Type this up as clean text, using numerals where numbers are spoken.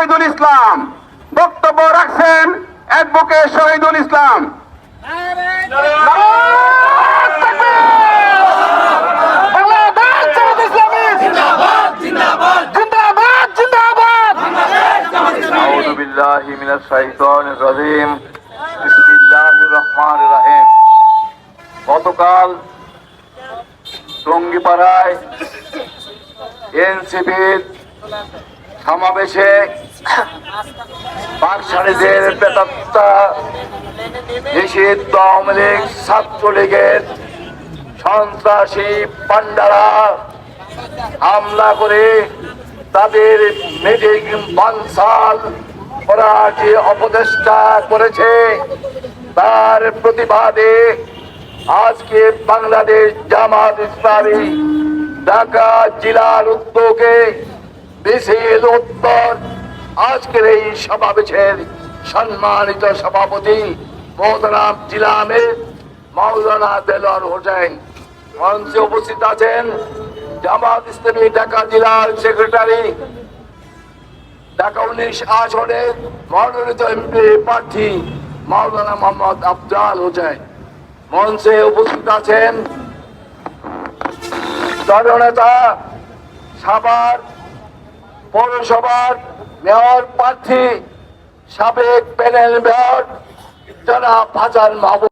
শহীদুল ইসলাম। বক্তব্য রাখছেন অ্যাডভোকেট শহীদুল ইসলাম। আউযু বিল্লাহি মিনাশ শাইতানির রাজিম। বিসমিল্লাহির রহমানির রহিম। গতকাল টঙ্গীপাড়ায় এনসিপির সমাবেশে বাকশালীদের প্রেতাত্মা নিষিদ্ধ আওয়ামী লীগ ছাত্রলীগের সন্ত্রাসী পান্ডারা হামলা করে তাদের মিটিং বানচাল করার যে অপচেষ্টা করেছে তার প্রতিবাদে আজকে বাংলাদেশ জামাত ইসলামী ঢাকা জেলার উদ্যোগে মিছিল উত্তর আজকের এই সমাবেশের সম্মানিত সভাপতি মোহতারাম জেলা আমির মাওলানা দেলোয়ার হোসেন, মঞ্চে উপস্থিত আছেন জামাত ইসলামী ঢাকা জেলার সেক্রেটারি, ঢাকা 19 আসনের মনোনীত এমপি প্রার্থী মাওলানা মোহাম্মদ আফজাল হোসেন। মঞ্চে উপস্থিত আছেন জননেতা সাভার পৌরসভার মেয়র প্রার্থী সাবেক প্যানেল মেয়র জনাব হাসান মাহবুব।